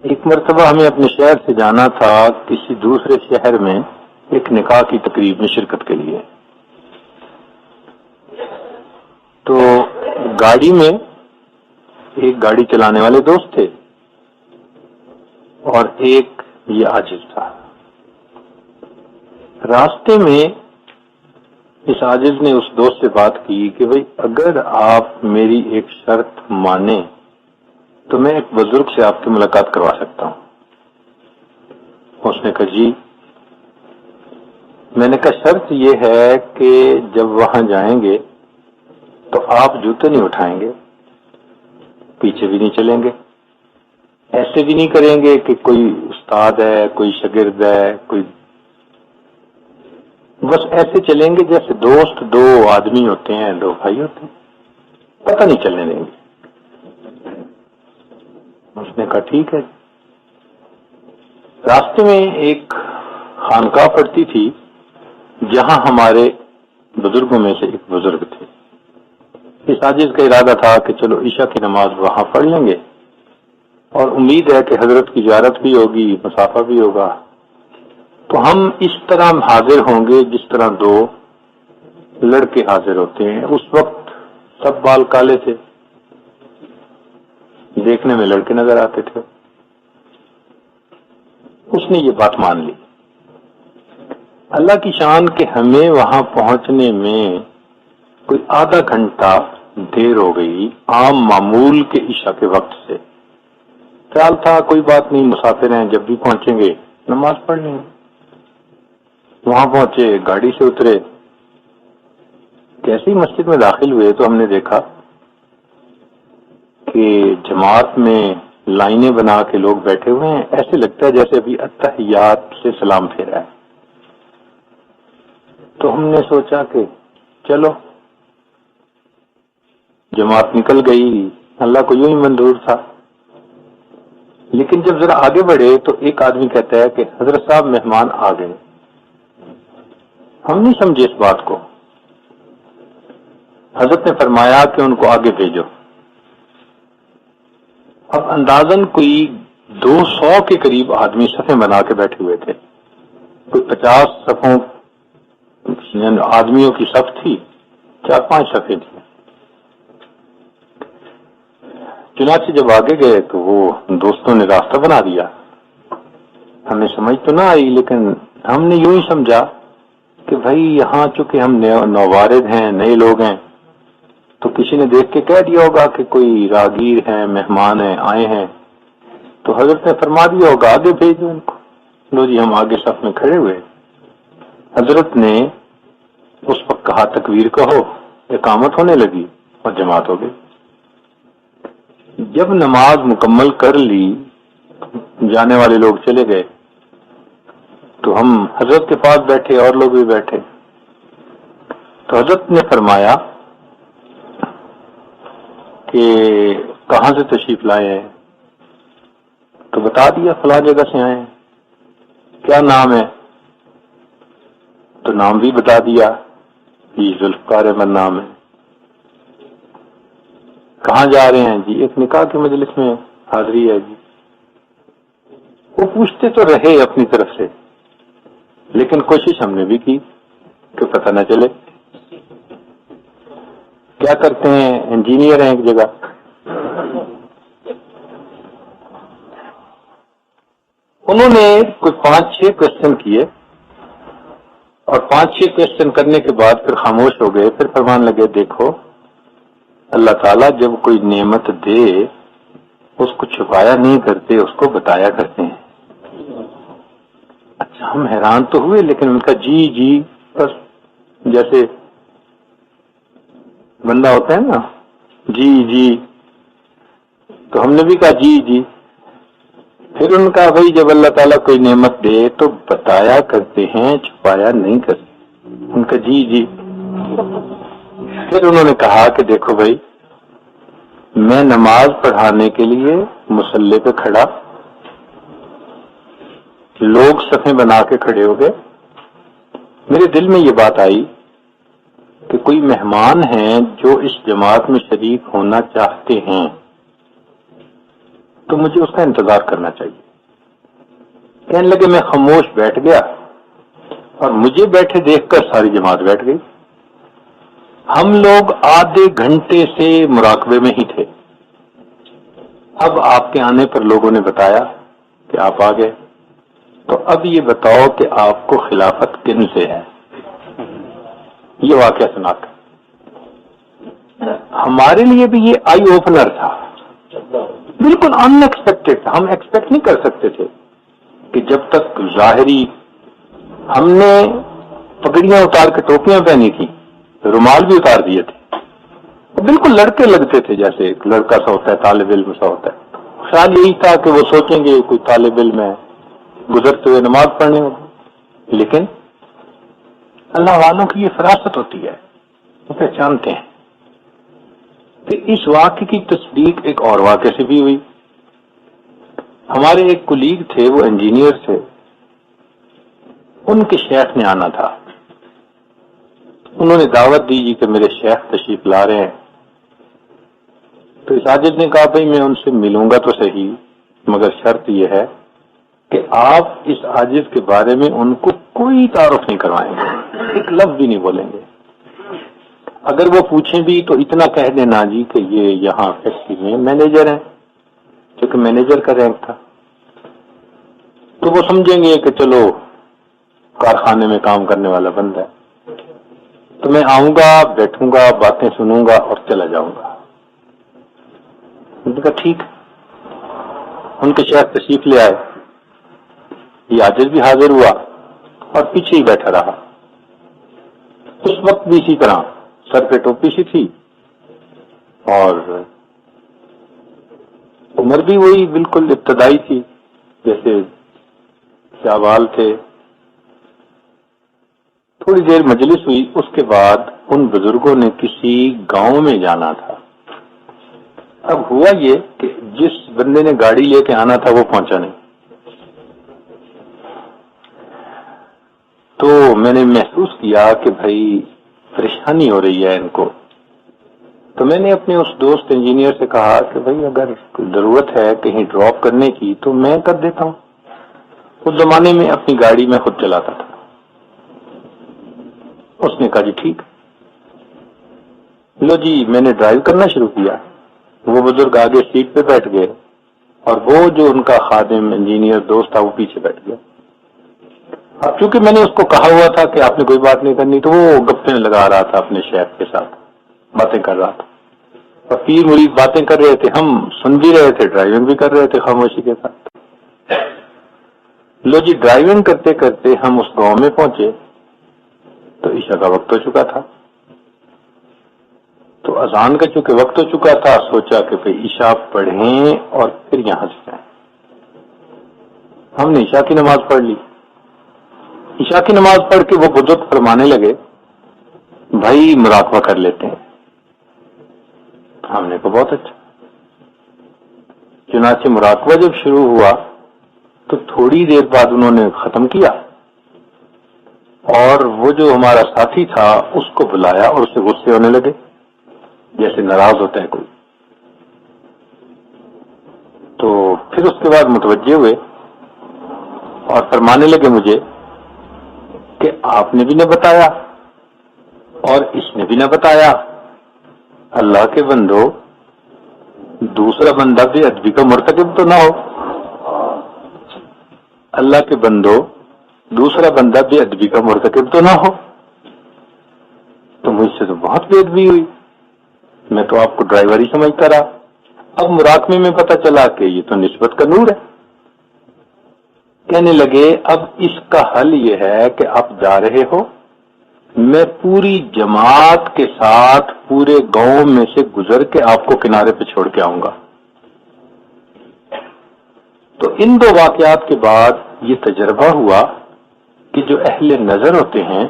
ایک مرتبہ ہمیں اپنے شہر سے جانا تھا کسی دوسرے شہر میں ایک نکاح کی تقریب میں شرکت کے لیے. تو گاڑی میں ایک گاڑی چلانے والے دوست تھے اور ایک یہ عاجز تھا. راستے میں اس عاجز نے اس دوست سے بات کی کہ بھئی اگر آپ میری ایک شرط مانیں تو میں ایک بزرگ سے آپ کی ملاقات کروا سکتا ہوں. اس نے کہا جی. میں نے کہا شرط یہ ہے کہ جب وہاں جائیں گے تو آپ جوتے نہیں اٹھائیں گے, پیچھے بھی نہیں چلیں گے, ایسے بھی نہیں کریں گے کہ کوئی استاد ہے, کوئی شاگرد ہے, کوئی, بس ایسے چلیں گے جیسے دوست دو آدمی ہوتے ہیں, دو بھائی ہوتے ہیں, پتہ نہیں چلنے دیں گے. اس نے کہا ٹھیک ہے. راستے میں ایک خانقاہ پڑتی تھی جہاں ہمارے بزرگوں میں سے ایک بزرگ تھے. اس عاجز کا ارادہ تھا کہ چلو عشاء کی نماز وہاں پڑھ لیں گے اور امید ہے کہ حضرت کی زیارت بھی ہوگی, مسافہ بھی ہوگا. تو ہم اس طرح حاضر ہوں گے جس طرح دو لڑکے حاضر ہوتے ہیں. اس وقت سب بال کالے تھے, دیکھنے میں لڑکے نظر آتے تھے. اس نے یہ بات مان لی. اللہ کی شان کہ ہمیں وہاں پہنچنے میں کوئی آدھا گھنٹہ دیر ہو گئی عام معمول کے عشاء کے وقت سے. خیال تھا کوئی بات نہیں, مسافر ہیں, جب بھی پہنچیں گے نماز پڑھ لیں گے. وہاں پہنچے, گاڑی سے اترے, جیسے ہی مسجد میں داخل ہوئے تو ہم نے دیکھا کہ جماعت میں لائنیں بنا کے لوگ بیٹھے ہوئے ہیں. ایسے لگتا ہے جیسے ابھی اتحیات سے سلام پھیرا ہے. تو ہم نے سوچا کہ چلو جماعت نکل گئی, اللہ کو یوں ہی منظور تھا. لیکن جب ذرا آگے بڑھے تو ایک آدمی کہتا ہے کہ حضرت صاحب مہمان آ گئے. ہم نہیں سمجھے اس بات کو. حضرت نے فرمایا کہ ان کو آگے بھیجو. اب اندازاً کوئی 200 کے قریب آدمی صفیں بنا کے بیٹھے ہوئے تھے. کوئی 50 صفوں آدمیوں کی صف تھی, 4-5 صفیں تھیں. چنانچہ جب آگے گئے تو وہ دوستوں نے راستہ بنا دیا. ہمیں سمجھ تو نہ آئی, لیکن ہم نے یوں ہی سمجھا کہ بھائی یہاں چونکہ ہم نوارد ہیں, نئے لوگ ہیں, تو کسی نے دیکھ کے کہہ دیا ہوگا کہ کوئی راگیر ہیں, مہمان ہیں, آئے ہیں. تو حضرت نے فرما دیا ہوگا آگے بھیج دو ان کو. لو جی, ہم آگے صف میں کھڑے ہوئے. حضرت نے اس وقت کہا تکبیر کہو, اقامت ہونے لگی اور جماعت ہو گئی. جب نماز مکمل کر لی, جانے والے لوگ چلے گئے, تو ہم حضرت کے پاس بیٹھے, اور لوگ بھی بیٹھے. تو حضرت نے فرمایا کہ کہاں سے تشریف لائے ہیں؟ تو بتا دیا فلاں جگہ سے آئے ہیں. کیا نام ہے؟ تو نام بھی بتا دیا, جی ذوالفقار احمد نام ہے. کہاں جا رہے ہیں؟ جی ایک نکاح کی مجلس میں حاضری ہے جی. وہ پوچھتے تو رہے اپنی طرف سے, لیکن کوشش ہم نے بھی کی کہ پتہ نہ چلے. کیا کرتے ہیں, انجینئر ہیں ایک جگہ. انہوں نے کوئی 5-6 کوشچن کیے, اور 5-6 کوشچن کرنے کے بعد پھر خاموش ہو گئے. پھر فرمان لگے دیکھو اللہ تعالیٰ جب کوئی نعمت دے اس کو چھپایا نہیں کرتے, اس کو بتایا کرتے ہیں. اچھا, ہم حیران تو ہوئے, لیکن ان کا جی جی بس جیسے بندہ ہوتا ہے نا, جی جی. تو ہم نے بھی کہا جی جی. پھر ان کا بھائی جب اللہ تعالیٰ کوئی نعمت دے تو بتایا کرتے ہیں, چھپایا نہیں کرتے. ان کا جی جی. پھر انہوں نے کہا کہ دیکھو بھائی, میں نماز پڑھانے کے لیے مصلی پہ کھڑا, لوگ صفیں بنا کے کھڑے ہو گئے. میرے دل میں یہ بات آئی کہ کوئی مہمان ہیں جو اس جماعت میں شریک ہونا چاہتے ہیں, تو مجھے اس کا انتظار کرنا چاہیے. کہنے لگے میں خاموش بیٹھ گیا اور مجھے بیٹھے دیکھ کر ساری جماعت بیٹھ گئی. ہم لوگ آدھے گھنٹے سے مراقبے میں ہی تھے. اب آپ کے آنے پر لوگوں نے بتایا کہ آپ آ گئے، تو اب یہ بتاؤ کہ آپ کو خلافت کن سے ہے. یہ واقعہ سنا کر ہمارے لیے بھی یہ آئی اوپنر تھا، بالکل ان ایکسپیکٹڈ تھا. ہم ایکسپیکٹ نہیں کر سکتے تھے کہ جب تک ظاہری ہم نے پگڑیاں اتار کے ٹوپیاں پہنی تھی، رومال بھی اتار دیے تھے، بالکل لڑکے لگتے تھے جیسے ایک لڑکا سا ہوتا ہے، طالب علم سا ہوتا ہے. خیال یہی تھا کہ وہ سوچیں گے کوئی طالب علم ہے گزرتے ہوئے نماز پڑھنے ہوگی. لیکن اللہ والوں کی یہ فراست ہوتی ہے، وہ پہچانتے ہیں. کہ اس واقعے کی تصدیق ایک اور واقعے سے بھی ہوئی. ہمارے ایک کولیگ تھے، وہ انجینئر تھے، ان کے شیخ نے آنا تھا. انہوں نے دعوت دی کہ میرے شیخ تشریف لا رہے ہیں. تو ساجد نے کہا بھائی میں ان سے ملوں گا تو صحیح، مگر شرط یہ ہے کہ آپ اس عاجز کے بارے میں ان کو کوئی تعارف نہیں کروائیں گے، ایک لفظ بھی نہیں بولیں گے. اگر وہ پوچھیں بھی تو اتنا کہہ دینا جی کہ یہ یہاں فیکٹری میں مینیجر ہیں، کیونکہ مینیجر کا رینک تھا. تو وہ سمجھیں گے کہ چلو کارخانے میں کام کرنے والا بندہ ہے. تو میں آؤں گا، بیٹھوں گا، باتیں سنوں گا اور چلا جاؤں گا. ان کا ٹھیک. ان کے شیخ تشریف لے آئے، یہ عاجز بھی حاضر ہوا اور پیچھے ہی بیٹھا رہا. اس وقت بھی اسی طرح سر پہ ٹوپی سی تھی اور عمر بھی وہی بالکل ابتدائی تھی جیسے شاوال تھے. تھوڑی دیر مجلس ہوئی، اس کے بعد ان بزرگوں نے کسی گاؤں میں جانا تھا. اب ہوا یہ کہ جس بندے نے گاڑی لے کے آنا تھا وہ پہنچا نہیں. تو میں نے محسوس کیا کہ بھائی پریشانی ہو رہی ہے ان کو. تو میں نے اپنے اس دوست انجینئر سے کہا کہ بھائی اگر ضرورت ہے کہیں ڈراپ کرنے کی تو میں کر دیتا ہوں. اس زمانے میں اپنی گاڑی میں خود چلاتا تھا. اس نے کہا جی ٹھیک. لو جی میں نے ڈرائیو کرنا شروع کیا. وہ بزرگ آگے سیٹ پہ بیٹھ گئے اور وہ جو ان کا خادم انجینئر دوست تھا وہ پیچھے بیٹھ گیا. اب چونکہ میں نے اس کو کہا ہوا تھا کہ آپ نے کوئی بات نہیں کرنی، تو وہ گپیں لگا رہا تھا اپنے شیخ کے ساتھ، باتیں کر رہا تھا. اور پیر مرید باتیں کر رہے تھے، ہم سن بھی رہے تھے، ڈرائیونگ بھی کر رہے تھے خاموشی کے ساتھ. لو جی ڈرائیونگ کرتے کرتے ہم اس گاؤں میں پہنچے تو عشاء کا وقت ہو چکا تھا. تو اذان کا چونکہ وقت ہو چکا تھا، سوچا کہ بھئی عشاء پڑھیں اور پھر یہاں سے جائیں. ہم نے عشاء کی نماز پڑھ لی. عشاء کی نماز پڑھ کے وہ بزرگ فرمانے لگے بھائی مراقبہ کر لیتے ہیں. ہم نے کہا بہت اچھا. چنانچہ مراقبہ جب شروع ہوا تو تھوڑی دیر بعد انہوں نے ختم کیا اور وہ جو ہمارا ساتھی تھا اس کو بلایا اور اسے غصے ہونے لگے جیسے ناراض ہوتا ہے کوئی. تو پھر اس کے بعد متوجہ ہوئے اور فرمانے لگے مجھے کہ آپ نے بھی نہ بتایا اور اس نے بھی نہ بتایا. اللہ کے بندو، دوسرا بندہ بھی ادبی کا مرتکب تو نہ ہو. اللہ کے بندو، دوسرا بندہ بھی ادبی کا مرتکب تو نہ ہو. تو مجھ سے تو بہت بے ادبی ہوئی. میں تو آپ کو ڈرائیور ہی سمجھتا رہا. اب مراقبے میں پتہ چلا کہ یہ تو نسبت کا نور ہے. کہنے لگے اب اس کا حل یہ ہے کہ آپ جا رہے ہو، میں پوری جماعت کے ساتھ پورے گاؤں میں سے گزر کے آپ کو کنارے پہ چھوڑ کے آؤں گا. تو ان دو واقعات کے بعد یہ تجربہ ہوا کہ جو اہل نظر ہوتے ہیں